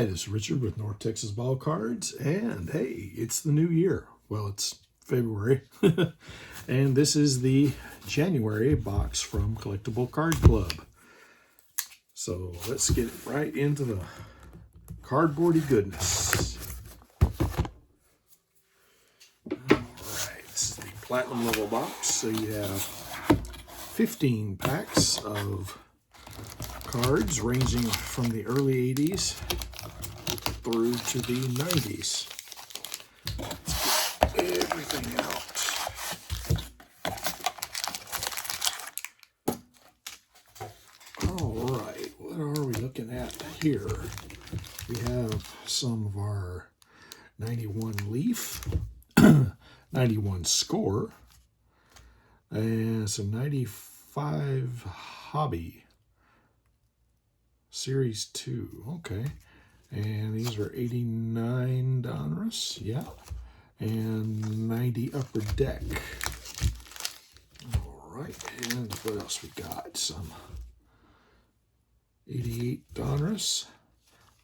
Hi, this is Richard with North Texas Ball Cards, and hey, it's the new year. Well, it's February, and this is the January box from Collectible Card Club. So let's get right into the cardboardy goodness. Alright, this is the platinum level box, so you have 15 packs of cards ranging from the early 80s through to the 90s. Let's get everything out. All right, what are we looking at here? We have some of our 91 Leaf, 91 Score, and some 95 Hobby. Series 2, okay. And these are 89 Donruss, yeah. And 90 Upper Deck. All right, and what else we got? Some 88 Donruss,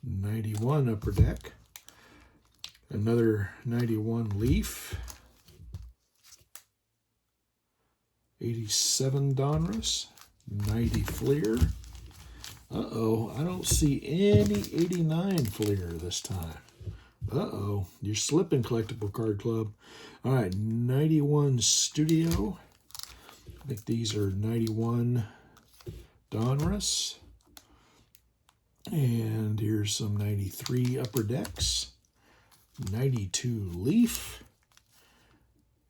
91 Upper Deck, another 91 Leaf, 87 Donruss, 90 Fleer. Uh-oh, I don't see any 89 Fleer this time. Uh-oh, you're slipping, Collectible Card Club. All right, 91 Studio. I think these are 91 Donruss. And here's some 93 Upper Decks. 92 Leaf.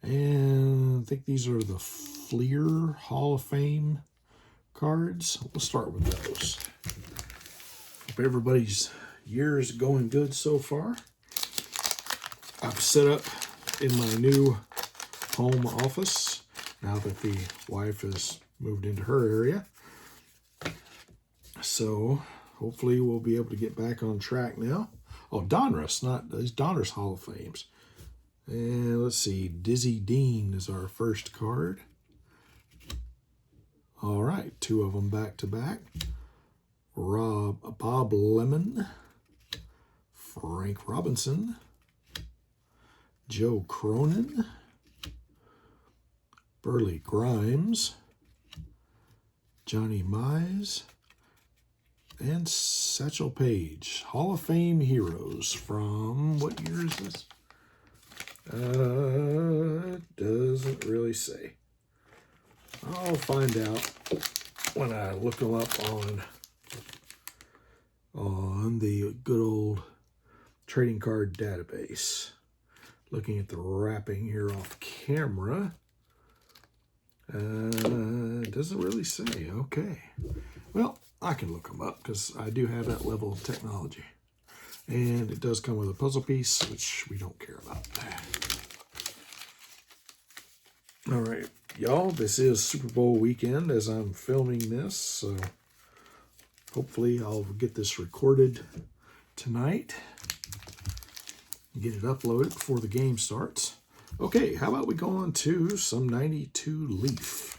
And I think these are the Fleer Hall of Fame cards. We'll start with those. Hope everybody's year is going good so far. I've set up in my new home office now that the wife has moved into her area. So hopefully we'll be able to get back on track now. Oh, Donruss, not these Donruss Hall of Fames. And let's see, Dizzy Dean is our first card. All right, two of them back to back. Bob Lemon, Frank Robinson, Joe Cronin, Burley Grimes, Johnny Mize, and Satchel Paige. Hall of Fame heroes from, what year is this? Doesn't really say. I'll find out when I look them up on the good old trading card database. Looking at the wrapping here off camera. It doesn't really say. Okay. Well, I can look them up because I do have that level of technology. And it does come with a puzzle piece, which we don't care about. All right, y'all, this is Super Bowl weekend as I'm filming this, so hopefully I'll get this recorded tonight and get it uploaded before the game starts. Okay, how about we go on to some 92 Leaf.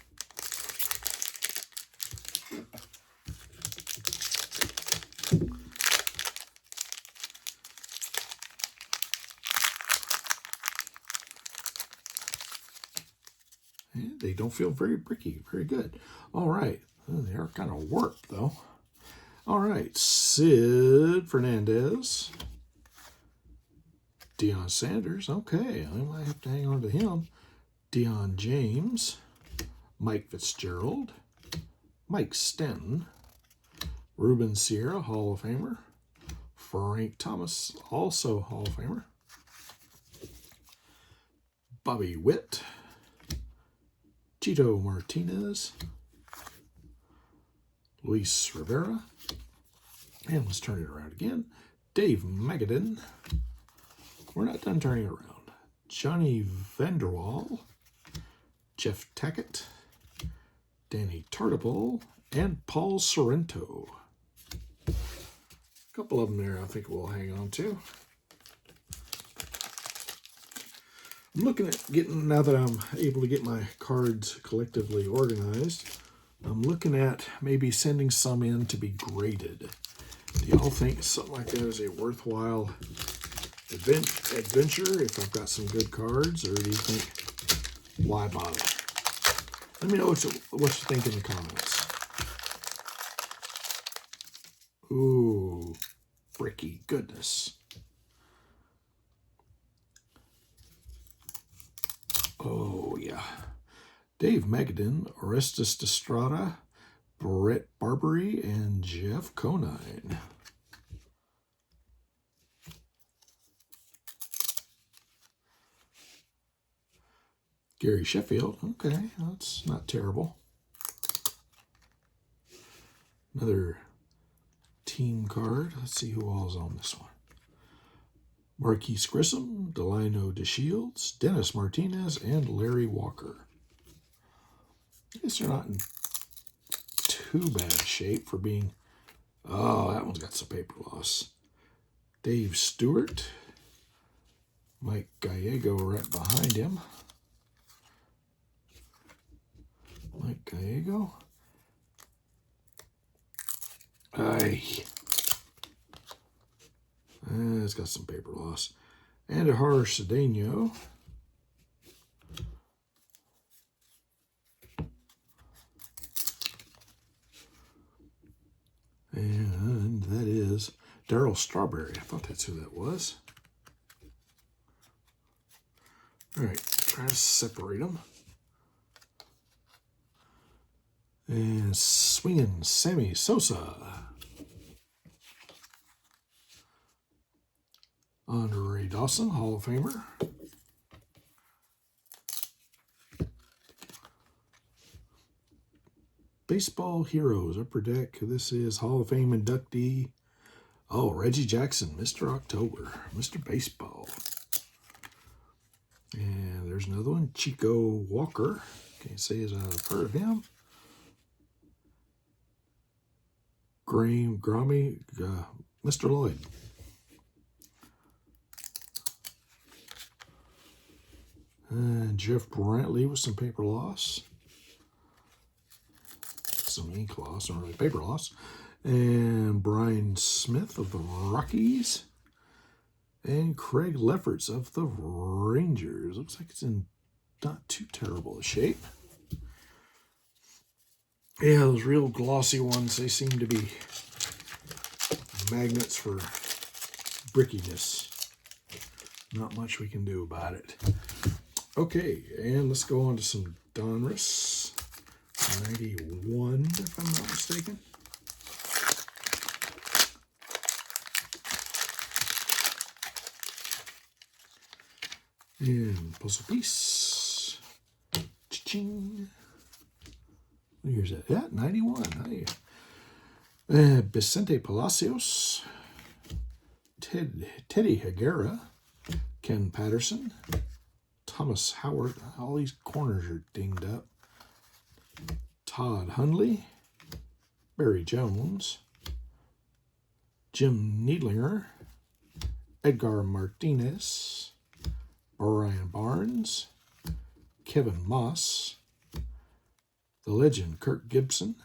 They don't feel very bricky. Very good. All right. They are kind of warped, though. All right. Sid Fernandez. Deion Sanders. Okay. I might have to hang on to him. Deion James. Mike Fitzgerald. Mike Stenton. Ruben Sierra, Hall of Famer. Frank Thomas, also Hall of Famer. Bobby Witt. Tito Martinez, Luis Rivera, and let's turn it around again. Dave Magadan. We're not done turning it around. Johnny Vanderwall, Jeff Tackett, Danny Tartabull, and Paul Sorrento. A couple of them there I think we'll hang on to. I'm looking at getting, now that I'm able to get my cards collectively organized, I'm looking at maybe sending some in to be graded. Do y'all think something like that is a worthwhile adventure if I've got some good cards, or do you think, why bother? Let me know what you think in the comments. Ooh, Ricky, goodness. Oh, yeah. Dave Magadan, Orestes Destrada, Brett Barbary, and Jeff Conine. Gary Sheffield. Okay, that's not terrible. Another team card. Let's see who all's on this one. Marquise Grissom, Delino DeShields, Dennis Martinez, and Larry Walker. I guess they're not in too bad shape for being... Oh, that one's got some paper loss. Dave Stewart. Mike Gallego right behind him. Mike Gallego. It's got some paper loss. And a Harsh Cedeno. And that is Darryl Strawberry. I thought that's who that was. All right, try to separate them. And swinging Sammy Sosa. Andre Dawson, Hall of Famer. Baseball Heroes, Upper Deck. This is Hall of Fame inductee. Oh, Reggie Jackson, Mr. October, Mr. Baseball. And there's another one, Chico Walker. Can't say as I've heard of him. Grammy, Mr. Lloyd. And Jeff Brantley with some paper loss. Some ink loss, not really paper loss. And Brian Smith of the Rockies. And Craig Lefferts of the Rangers. Looks like it's in not too terrible a shape. Yeah, those real glossy ones, they seem to be magnets for brickiness. Not much we can do about it. Okay, and let's go on to some Donruss. 91, if I'm not mistaken. And puzzle piece. Cha-ching. What year is that? Yeah, 91. Vicente Palacios. Teddy Higuera. Ken Patterson. Thomas Howard. All these corners are dinged up. Todd Hundley. Barry Jones. Jim Needlinger. Edgar Martinez. Brian Barnes. Kevin Moss. The legend Kirk Gibson.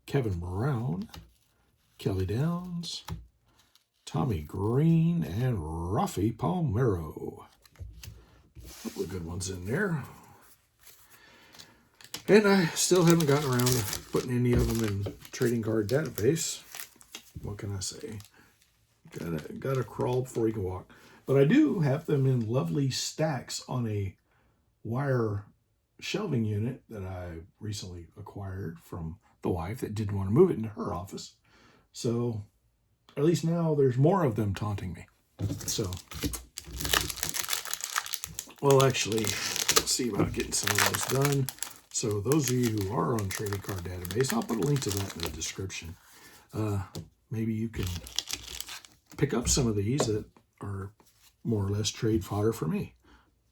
Kevin Brown. Kelly Downs. Tommy Green. And Rafi Palmeiro. A couple of good ones in there. And I still haven't gotten around to putting any of them in trading card database. What can I say? Gotta crawl before you can walk. But I do have them in lovely stacks on a wire shelving unit that I recently acquired from the wife that didn't want to move it into her office. So at least now there's more of them taunting me. So, well, actually, let's see about getting some of those done. So those of you who are on Trading Card Database, I'll put a link to that in the description. Maybe you can pick up some of these that are more or less trade fodder for me.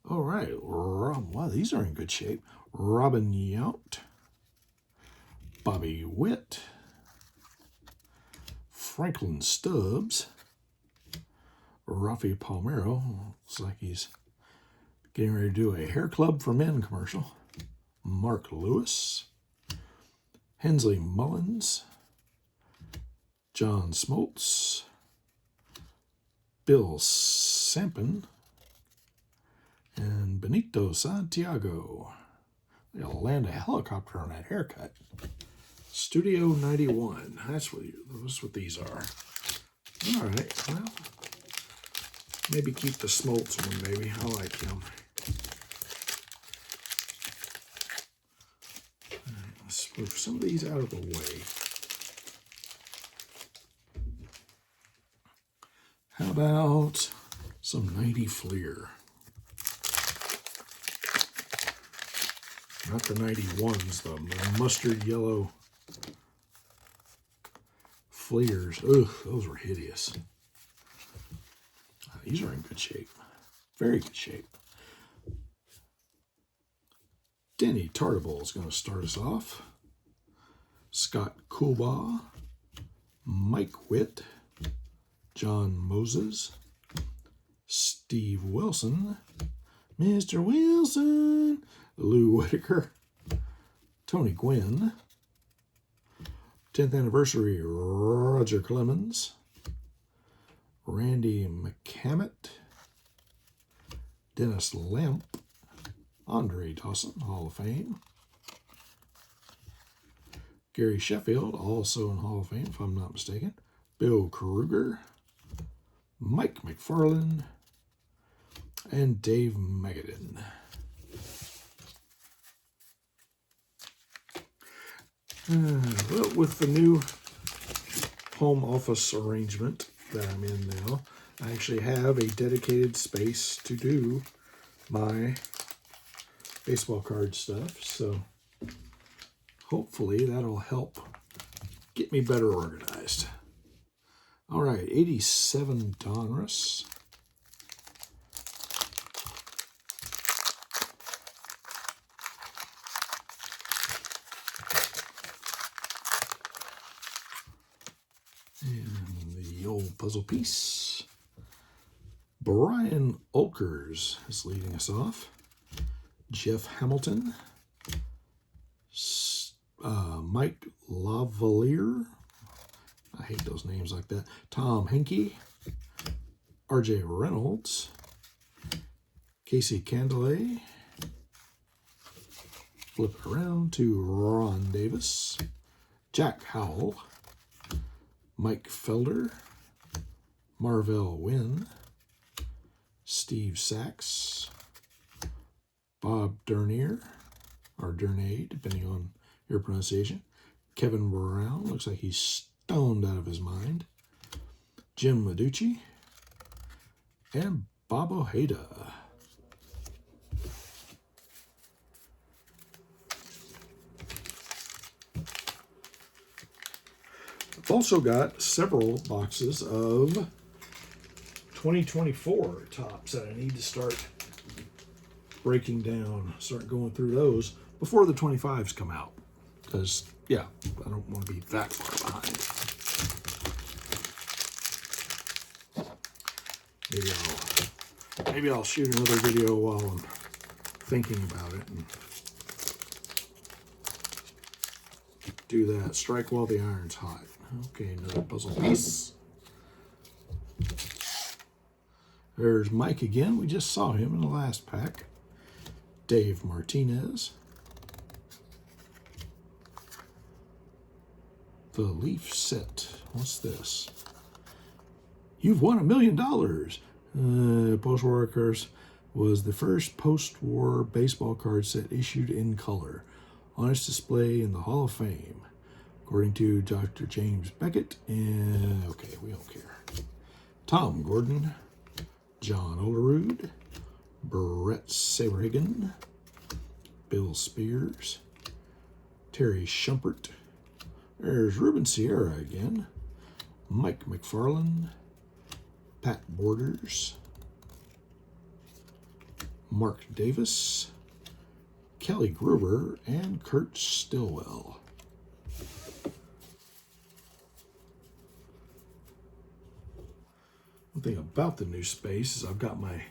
All right. Wow, these are in good shape. Robin Yount. Bobby Witt. Franklin Stubbs. Rafi Palmeiro. Looks like he's getting ready to do a Hair Club for Men commercial. Mark Lewis. Hensley Mullins. John Smoltz, Bill Sampson, and Benito Santiago. They'll land a helicopter on that haircut. Studio 91. That's what these are. All right, well, maybe keep the Smoltz one, maybe. I like him. All right, let's move some of these out of the way. How about some 90 Fleer? Not the 91s, though. The mustard yellow Fleers. Ugh, those were hideous. These are in good shape. Very good shape. Denny Tartable is going to start us off. Scott Coolbaugh. Mike Witt. John Moses. Steve Wilson. Mr. Wilson. Lou Whitaker. Tony Gwynn. 10th anniversary, Roger Clemens. Randy McCammett. Dennis Lamp. Andre Dawson, Hall of Fame. Gary Sheffield, also in Hall of Fame, if I'm not mistaken. Bill Kruger. Mike McFarland. And Dave Magadan. Well, with the new home office arrangement that I'm in now, I actually have a dedicated space to do my baseball card stuff. So hopefully that'll help get me better organized. All right, 87 Donruss. And the old puzzle piece. Brian Olkers is leading us off. Jeff Hamilton. Mike Lavalier. I hate those names like that. Tom Henke. RJ Reynolds. Casey Candelet. Flip it around to Ron Davis. Jack Howell. Mike Felder, Marvell Wynn, Steve Sachs, Bob Dernier, or Dernier, depending on your pronunciation, Kevin Brown, looks like he's stoned out of his mind, Jim Maducci, and Bob Ojeda. I've also got several boxes of 2024 tops that I need to start breaking down, start going through those before the 25s come out. Because, yeah, I don't want to be that far behind. Maybe I'll shoot another video while I'm thinking about it and do that. Strike while the iron's hot. Okay, another puzzle piece. There's Mike again. We just saw him in the last pack. Dave Martinez. The Leaf set. What's this? You've won $1 million. Post-war cards was the first post-war baseball card set issued in color on its display in the Hall of Fame, according to Dr. James Beckett. And okay, we don't care. Tom Gordon, John Olerud, Brett Saberhagen, Bill Spears, Terry Shumpert. There's Ruben Sierra again, Mike McFarland, Pat Borders, Mark Davis, Kelly Gruber, and Kurt Stillwell. One thing about the new space is I've got my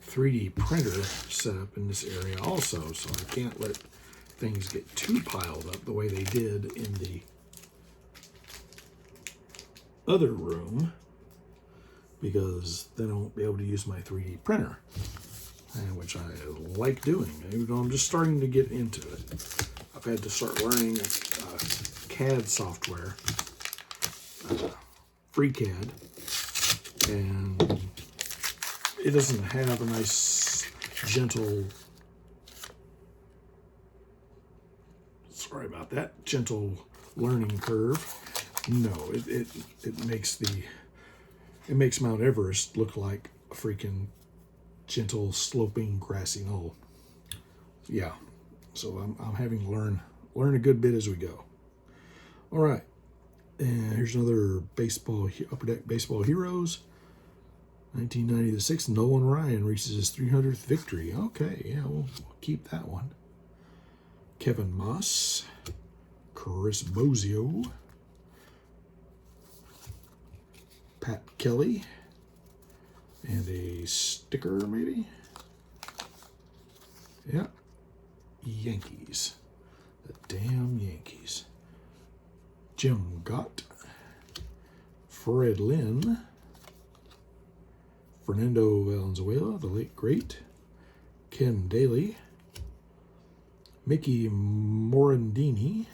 3D printer set up in this area also, so I can't let things get too piled up the way they did in the other room because then I won't be able to use my 3D printer, which I like doing, even though I'm just starting to get into it. I've had to start learning CAD software, FreeCAD, and it doesn't have a nice, gentle, sorry about that, gentle learning curve. No, it makes Mount Everest look like a freaking gentle, sloping, grassy knoll. Yeah, so I'm having to learn a good bit as we go. All right, and here's another Upper Deck Baseball Heroes. 1996, Nolan Ryan reaches his 300th victory. Okay, yeah, we'll keep that one. Kevin Moss, Chris Bozio, Pat Kelly, and a sticker maybe. Yeah, Yankees, the damn Yankees. Jim Gott, Fred Lynn, Fernando Valenzuela, the late great, Ken Daly, Mickey Morandini,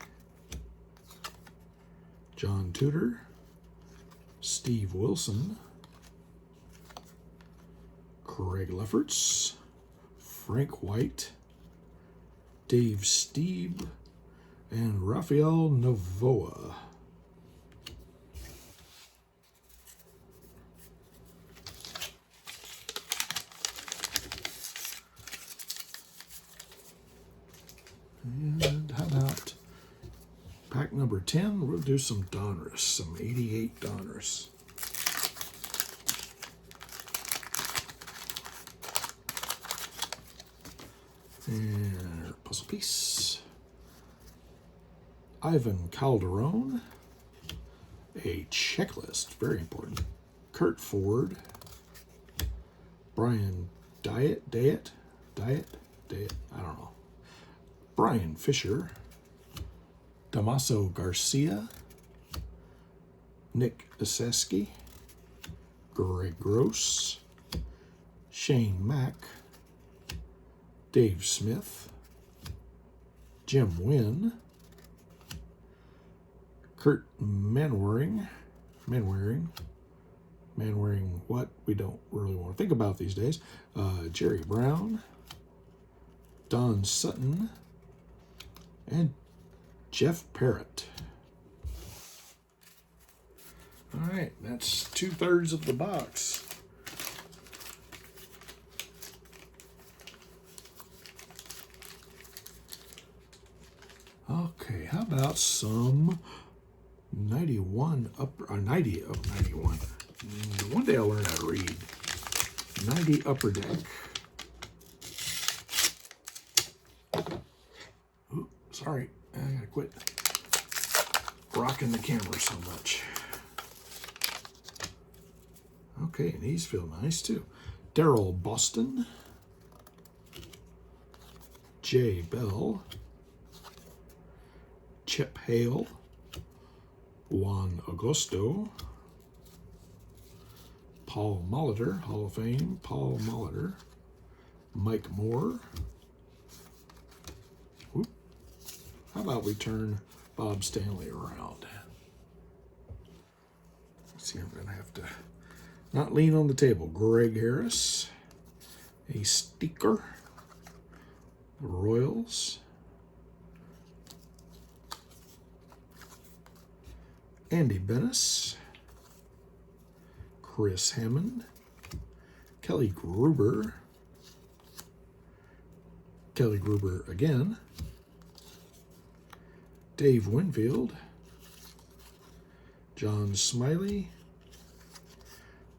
John Tudor, Steve Wilson, Craig Lefferts, Frank White, Dave Steeb, and Rafael Novoa. And how about pack number 10? We'll do some Donruss, some 88 Donruss. And puzzle piece. Ivan Calderon. A checklist, very important. Kurt Ford. Brian Diet, I don't know. Brian Fisher, Damaso Garcia, Nick Eseski, Greg Gross, Shane Mack, Dave Smith, Jim Wynn, Kurt Manwaring what we don't really want to think about these days, Jerry Brown, Don Sutton, and Jeff Parrott. All right, that's 2/3 of the box. Okay, how about some 91 upper, 90 of 91. One day I'll learn how to read. 90 Upper Deck. Ooh, sorry, I gotta quit rocking the camera so much. Okay, and these feel nice too. Daryl Boston, Jay Bell, Chip Hale, Juan Agosto, Paul Molitor, Hall of Fame, Paul Molitor, Mike Moore. Whoop. How about we turn Bob Stanley around? Let's see, I'm going to have to not lean on the table. Greg Harris, a sticker, Royals, Andy Bennis, Chris Hammond, Kelly Gruber again, Dave Winfield, John Smiley,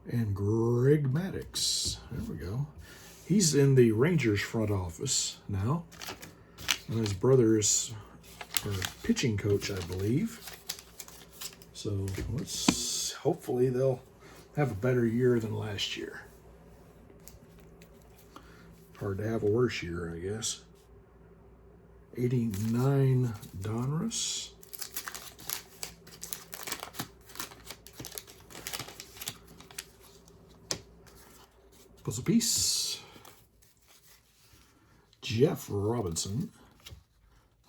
and Greg Maddux. There we go. He's in the Rangers front office now. And his brother is our pitching coach, I believe. So let's hopefully they'll have a better year than last year. Hard to have a worse year, I guess. 89 Donruss. Puzzle piece. Jeff Robinson.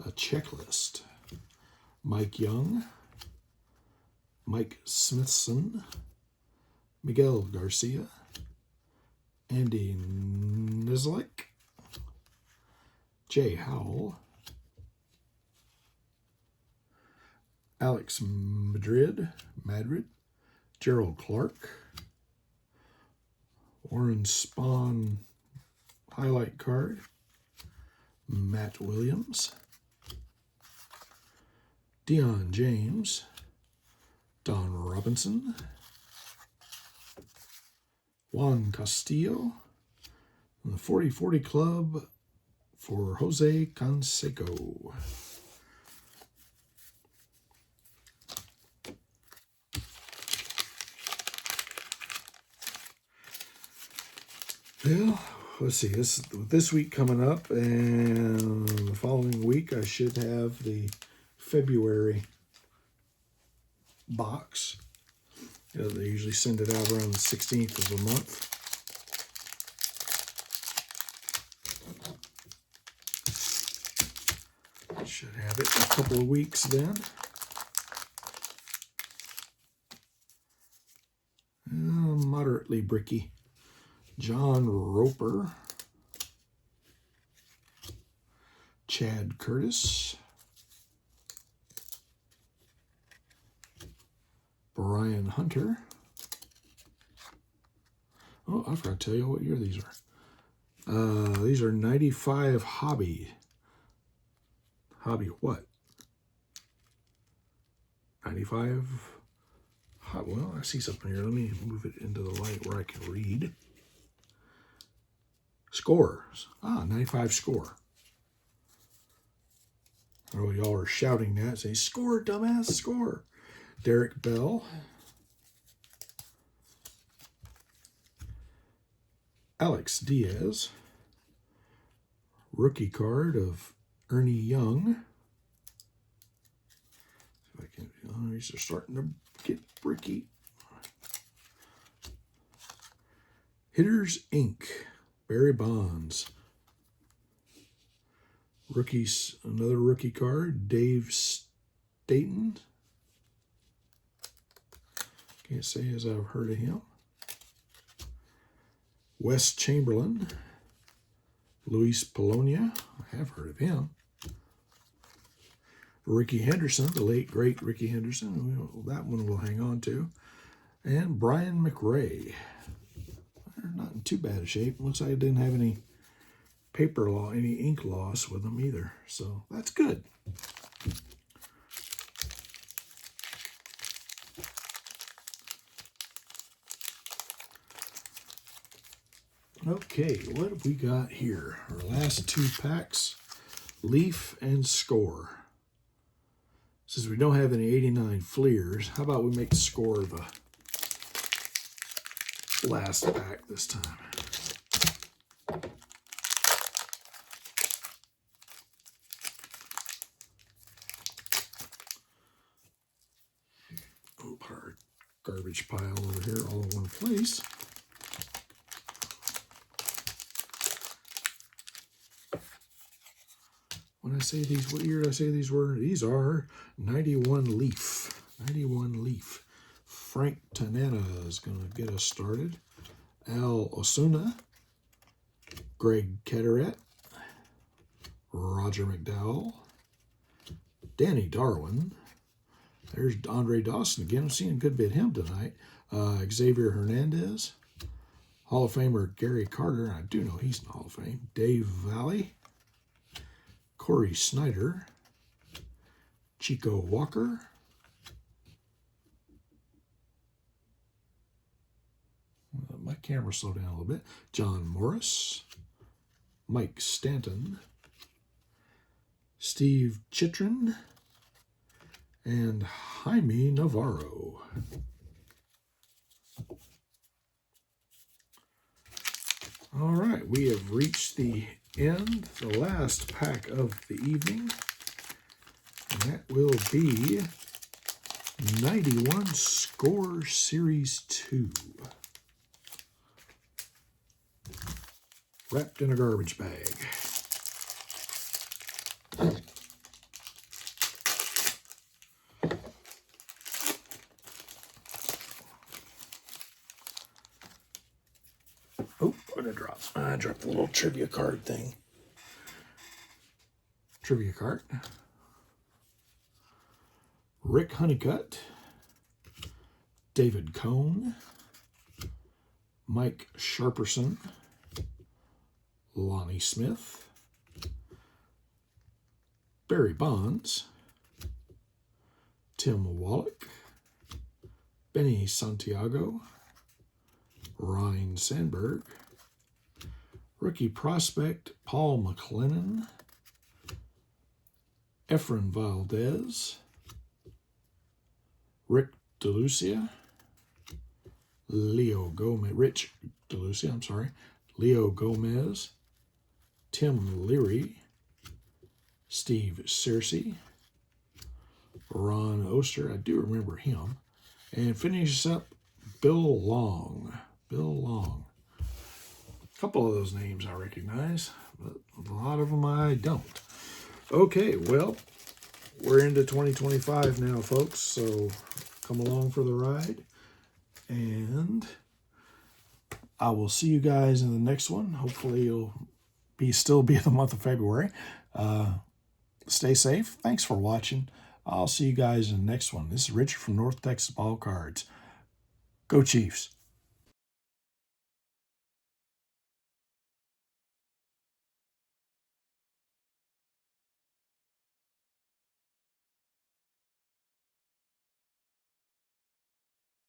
A checklist. Mike Young. Mike Smithson. Miguel Garcia. Andy Nizzlik. Jay Howell. Alex Madrid. Gerald Clark. Warren Spahn highlight card. Matt Williams. Dion James. Don Robinson. Juan Castillo. And the 40-40 Club for Jose Canseco. Well, let's see. This week coming up, and the following week I should have the February box. You know, they usually send it out around the 16th of the month. I should have it in a couple of weeks then. Moderately bricky. John Roper. Chad Curtis. Brian Hunter. Oh, I forgot to tell you what year these are. These are 95 Hobby. Hobby what? 95. Well, I see something here. Let me move it into the light where I can read. Scores. 95 score. Oh, y'all are shouting that. Say, score, dumbass, score. Derek Bell. Alex Diaz. Rookie card of Ernie Young. See if I can. Oh, these are starting to get bricky. Hitters Inc. Barry Bonds. Rookies, another rookie card. Dave Staten. Can't say as I've heard of him. Wes Chamberlain. Luis Polonia. I have heard of him. Ricky Henderson, the late, great Ricky Henderson. That one we'll hang on to. And Brian McRae. They're not in too bad a shape. Looks like it didn't have any any ink loss with them either. So that's good. Okay, what have we got here? Our last two packs, Leaf and Score. Since we don't have any 89 Fleers, how about we make the Score the last pack this time? We'll put our garbage pile over here all in one place. When I say these, what year did I say these were? These are 91 Leaf. 91 Leaf. Frank Tanana is going to get us started. Al Osuna. Greg Ketterat. Roger McDowell. Danny Darwin. There's Andre Dawson again. I'm seeing a good bit of him tonight. Xavier Hernandez. Hall of Famer Gary Carter. I do know he's in the Hall of Fame. Dave Valley. Corey Snyder. Chico Walker. My camera slowed down a little bit. John Morris. Mike Stanton. Steve Chitrin. And Jaime Navarro. All right, we have reached the end, the last pack of the evening. And that will be 91 Score Series 2. wrapped in a garbage bag. Oh, what did I drop? I dropped the little trivia card thing. Trivia card. Rick Honeycutt, David Cohn, Mike Sharperson, Lonnie Smith, Barry Bonds, Tim Wallach, Benny Santiago, Ryan Sandberg, rookie prospect Paul McLennan, Efren Valdez, Rick DeLucia, Rich DeLucia, I'm sorry, Leo Gomez, Tim Leary, Steve Searcy, Ron Oster, I do remember him, and finishes up Bill Long. Bill Long. A couple of those names I recognize, but a lot of them I don't. Okay, well, we're into 2025 now, folks, so come along for the ride, and I will see you guys in the next one. Hopefully you'll still be the month of February. Stay safe. Thanks for watching. I'll see you guys in the next one. This is Richard from North Texas Ball Cards. Go Chiefs.